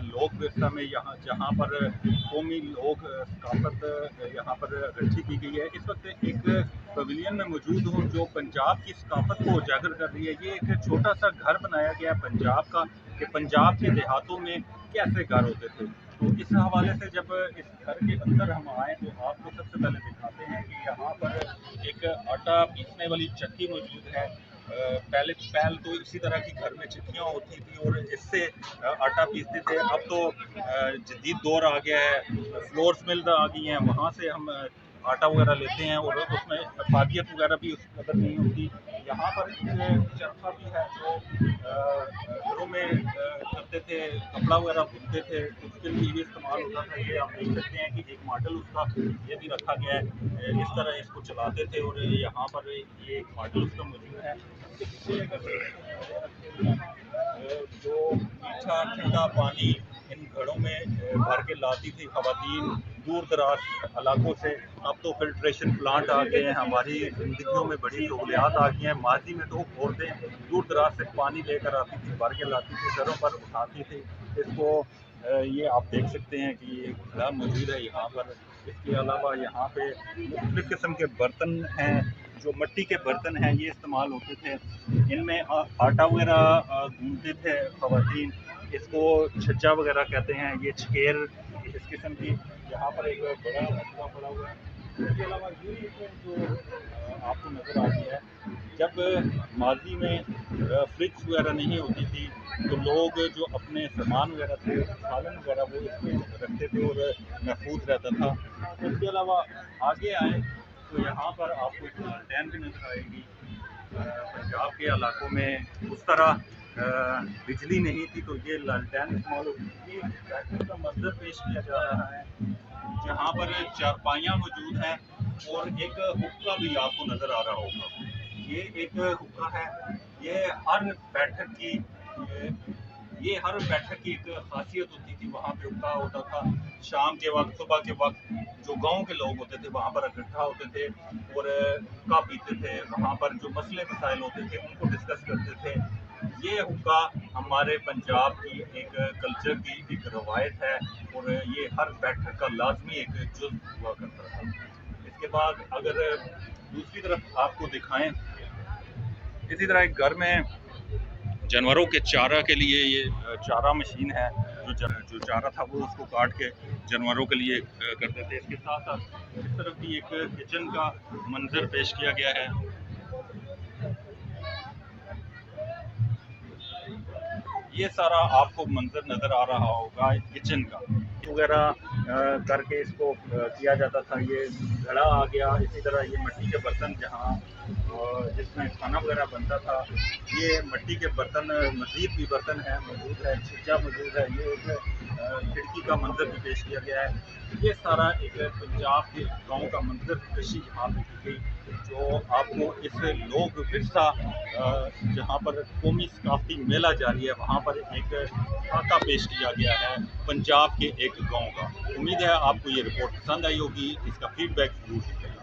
लोक विरसा में यहाँ जहाँ पर कौमी लोक सकाफत यहाँ पर इकट्ठी की गई है। इस वक्त एक पवेलियन में मौजूद हूँ जो पंजाब की सकाफत को उजागर कर रही है। ये एक छोटा सा घर बनाया गया है पंजाब का, कि पंजाब के देहातों में कैसे घर होते थे। तो इस हवाले से जब इस घर के अंदर हम आए तो आपको सबसे पहले दिखाते हैं कि यहाँ पर एक आटा पीसने वाली चक्की मौजूद है। पहले तो इसी तरह की घर में चक्कियाँ होती थी और इससे आटा पीसते थे। अब तो जदीद दौर आ गया है, फ्लोर्स मिल आ गई हैं, वहाँ से हम आटा वगैरह लेते हैं और उसमें अफादियत वगैरह भी उस कदर नहीं होती। यहाँ पर एक चरखा भी है जो घरों में करते थे, कपड़ा वगैरह बुनते थे, उसके लिए भी इस्तेमाल होता था। ये आप देख सकते हैं कि एक मॉडल उसका ये भी रखा गया है, इस तरह इसको चलाते थे और यहाँ पर ये एक मॉडल उसका मौजूद है। जो मीठा ठंडा पानी इन घरों में भर के लाती थी खवातीन दूर दराज इलाकों से। अब तो फिल्ट्रेशन प्लांट आ गए हैं, हमारी ज़िंदगियों में बड़ी सहूलियात आ गई हैं। माजी में तो औरतें दूर दराज से पानी लेकर आती थी, भर के लाती थी, घरों पर उठाती थी इसको। ये आप देख सकते हैं कि ये घड़ा मौजूद है यहाँ पर। इसके अलावा यहाँ पे मुख्तलिफ़ किस्म के बर्तन हैं, जो मिट्टी के बर्तन हैं, ये इस्तेमाल होते थे। इनमें आटा वगैरह गूंथते थे खवातीन, इसको छज्जा वगैरह कहते हैं। ये छकेर इस किस्म की यहाँ पर एक बड़ा मसला पड़ा हुआ है। इसके अलावा ये जो आपको नज़र आ गया है, जब माजी में फ्रिज वगैरह नहीं होती थी तो लोग जो अपने सामान वगैरह थे, सालन वगैरह, वो इसमें रखते थे और महफूज रहता था। इसके अलावा आगे आए तो यहाँ पर आपको एक लालटेन भी नज़र आएगी। पंजाब के इलाकों में उस तरह बिजली नहीं थी तो ये लालटेन इस्तेमाल होती थी। बैठने का मंजर पेश किया जा रहा है जहाँ पर चारपाइयाँ मौजूद हैं और एक हुक्का भी आपको नज़र आ रहा होगा। ये एक हुक्का है, ये हर बैठक की एक खासियत होती थी। वहाँ पे हुक्का होता था, शाम के वक्त, सुबह के वक्त जो गांव के लोग होते थे वहाँ पर इकट्ठा होते थे और हुक्का पीते थे। वहाँ पर जो मसले मसाइल होते थे उनको डिस्कस करते थे। ये हुक्का हमारे पंजाब की एक कल्चर की एक रवायत है और ये हर बैठक का लाजमी एक जुज़ हुआ करता था। इसके बाद अगर दूसरी तरफ आपको दिखाएं, इसी तरह एक घर में जानवरों के चारा के लिए ये चारा मशीन है, जो चारा था वो उसको काट के जानवरों के लिए करते थे। इसके साथ साथ इस तरफ भी एक किचन का मंजर पेश किया गया है। ये सारा आपको मंजर नज़र आ रहा होगा किचन का वगैरह करके इसको किया जाता था। ये घड़ा आ गया, इसी तरह ये मिट्टी के बर्तन जहाँ जिसमें खाना वगैरह बनता था, ये मिट्टी के बर्तन, मज़ीद भी बर्तन है मौजूद है, छज्जा मौजूद है। ये एक खिड़की का मंजर भी पेश किया गया है। ये सारा एक पंजाब के गाँव का मंजर पेशी यहाँ पे की गई, जो आपको इस लोक विरसा जहाँ पर कौमी सकाफती मेला जारी है वहाँ पर एक खाका पेश किया गया है पंजाब के एक गांव का। उम्मीद है आपको ये रिपोर्ट पसंद आई होगी, इसका फीडबैक जरूर दीजिएगा।